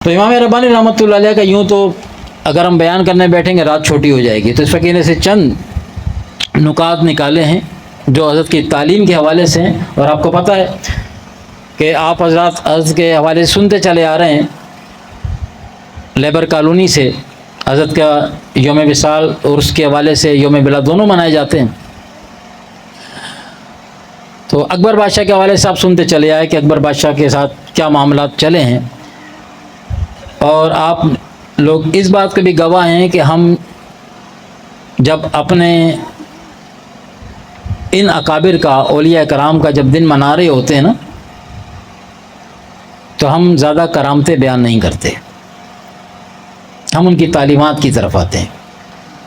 تو امام ربانی رحمۃ اللہ علیہ کا یوں تو اگر ہم بیان کرنے بیٹھیں گے رات چھوٹی ہو جائے گی، تو اس فقیر سے چند نکات نکالے ہیں جو حضرت کی تعلیم کے حوالے سے ہیں۔ اور آپ کو پتہ ہے کہ آپ حضرات حضرت کے حوالے سے سنتے چلے آ رہے ہیں، لیبر کالونی سے حضرت کا یوم وصال اور اس کے حوالے سے یوم میلاد دونوں منائے جاتے ہیں۔ تو اکبر بادشاہ کے حوالے سے آپ سنتے چلے آئے کہ اکبر بادشاہ کے ساتھ کیا معاملات چلے ہیں، اور آپ لوگ اس بات کے بھی گواہ ہیں کہ ہم جب اپنے ان اکابر کا، اولیاء کرام کا جب دن منا رہے ہوتے ہیں نا، تو ہم زیادہ کرامتیں بیان نہیں کرتے، ہم ان کی تعلیمات کی طرف آتے ہیں،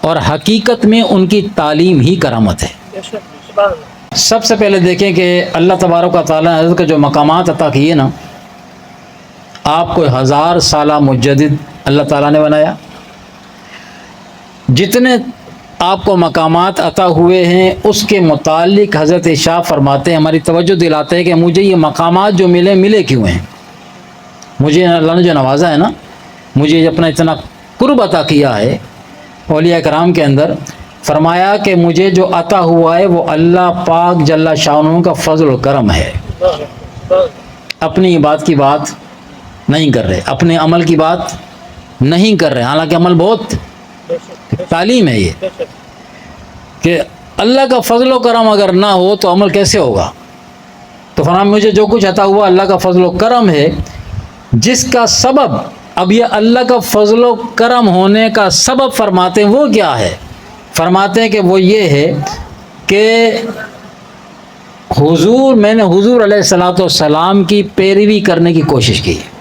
اور حقیقت میں ان کی تعلیم ہی کرامت ہے۔ سب سے پہلے دیکھیں کہ اللہ تبارک و تعالیٰ نے حضرت کے جو مقامات عطا کیے نا، آپ کو 1000 سالہ مجدد اللہ تعالیٰ نے بنایا۔ جتنے آپ کو مقامات عطا ہوئے ہیں اس کے متعلق حضرت شاہ فرماتے ہیں، ہماری توجہ دلاتے ہیں کہ مجھے یہ مقامات جو ملے کیوں ہیں؟ مجھے اللہ نے جو نوازا ہے نا، مجھے اپنا اتنا قرب عطا کیا ہے اولیاء کرام کے اندر، فرمایا کہ مجھے جو عطا ہوا ہے وہ اللہ پاک جل شانہ کا فضل و کرم ہے۔ اپنی بات کی بات نہیں کر رہے، اپنے عمل کی بات نہیں کر رہے، حالانکہ عمل بہت تعلیم ہے یہ، کہ اللہ کا فضل و کرم اگر نہ ہو تو عمل کیسے ہوگا؟ تو فرمایا مجھے جو کچھ عطا ہوا اللہ کا فضل و کرم ہے، جس کا سبب، اب یہ اللہ کا فضل و کرم ہونے کا سبب فرماتے ہیں وہ کیا ہے؟ فرماتے ہیں کہ وہ یہ ہے کہ میں نے حضور علیہ الصلوۃ والسلام کی پیروی کرنے کی کوشش کی ہے،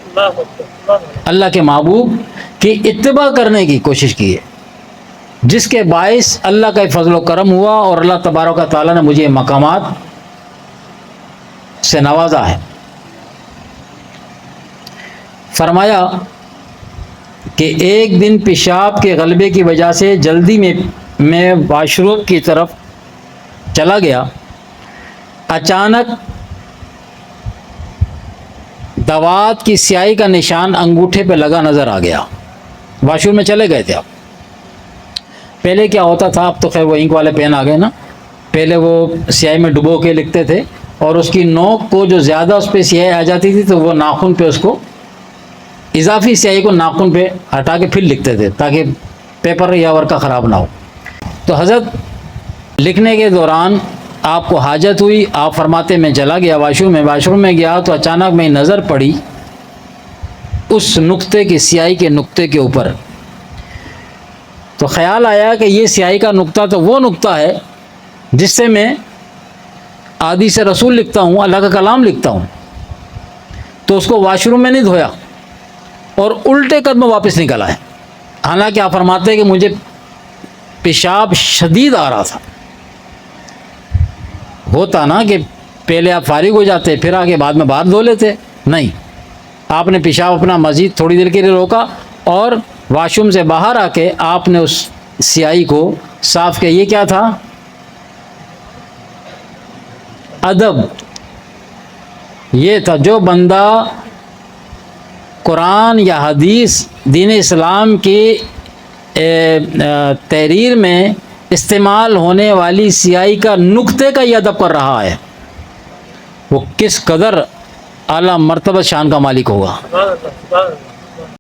اللہ کے محبوب کی اتباع کرنے کی کوشش کی ہے، جس کے باعث اللہ کا فضل و کرم ہوا اور اللہ تبارک و تعالیٰ نے مجھے مقامات سے نوازا ہے۔ فرمایا کہ ایک دن پیشاب کے غلبے کی وجہ سے جلدی میں واش روم کی طرف چلا گیا، اچانک دوات کی سیاہی کا نشان انگوٹھے پہ لگا نظر آ گیا۔ واش روم میں چلے گئے تھے آپ، پہلے کیا ہوتا تھا، اب تو خیر وہ انک والے پین آ گئے نا، پہلے وہ سیاہی میں ڈبو کے لکھتے تھے، اور اس کی نوک کو جو زیادہ اس پہ سیاہی آ جاتی تھی تو وہ ناخن پہ اس کو اضافی سیاہی کو ناخن پہ ہٹا کے پھر لکھتے تھے تاکہ پیپر یا ورقہ خراب نہ ہو۔ تو حضرت لکھنے کے دوران آپ کو حاجت ہوئی، آپ فرماتے میں چلا گیا واش روم میں گیا تو اچانک میں نظر پڑی اس نقطے کی، سیاہی کے نقطے کے اوپر، تو خیال آیا کہ یہ سیاہی کا نقطہ تو وہ نقطہ ہے جس سے میں احادیث رسول لکھتا ہوں، اللہ کا کلام لکھتا ہوں، تو اس کو واش روم میں نہیں دھویا اور الٹے قدم واپس نکل آئے، حالانکہ آپ فرماتے ہیں کہ مجھے پیشاب شدید آ رہا تھا۔ ہوتا نا کہ پہلے آپ فارغ ہو جاتے پھر آگے بعد میں باہر دھو لیتے، نہیں، آپ نے پیشاب اپنا مزید تھوڑی دیر کے لیے روکا اور واش روم سے باہر آ کے آپ نے اس سیاہی کو صاف کیا۔ یہ کیا تھا؟ ادب۔ یہ تھا جو بندہ قرآن یا حدیث دین اسلام کی تحریر میں استعمال ہونے والی سیاہی کا نقطے کا یہ ادب کر رہا ہے، وہ کس قدر اعلیٰ مرتبہ شان کا مالک ہوگا۔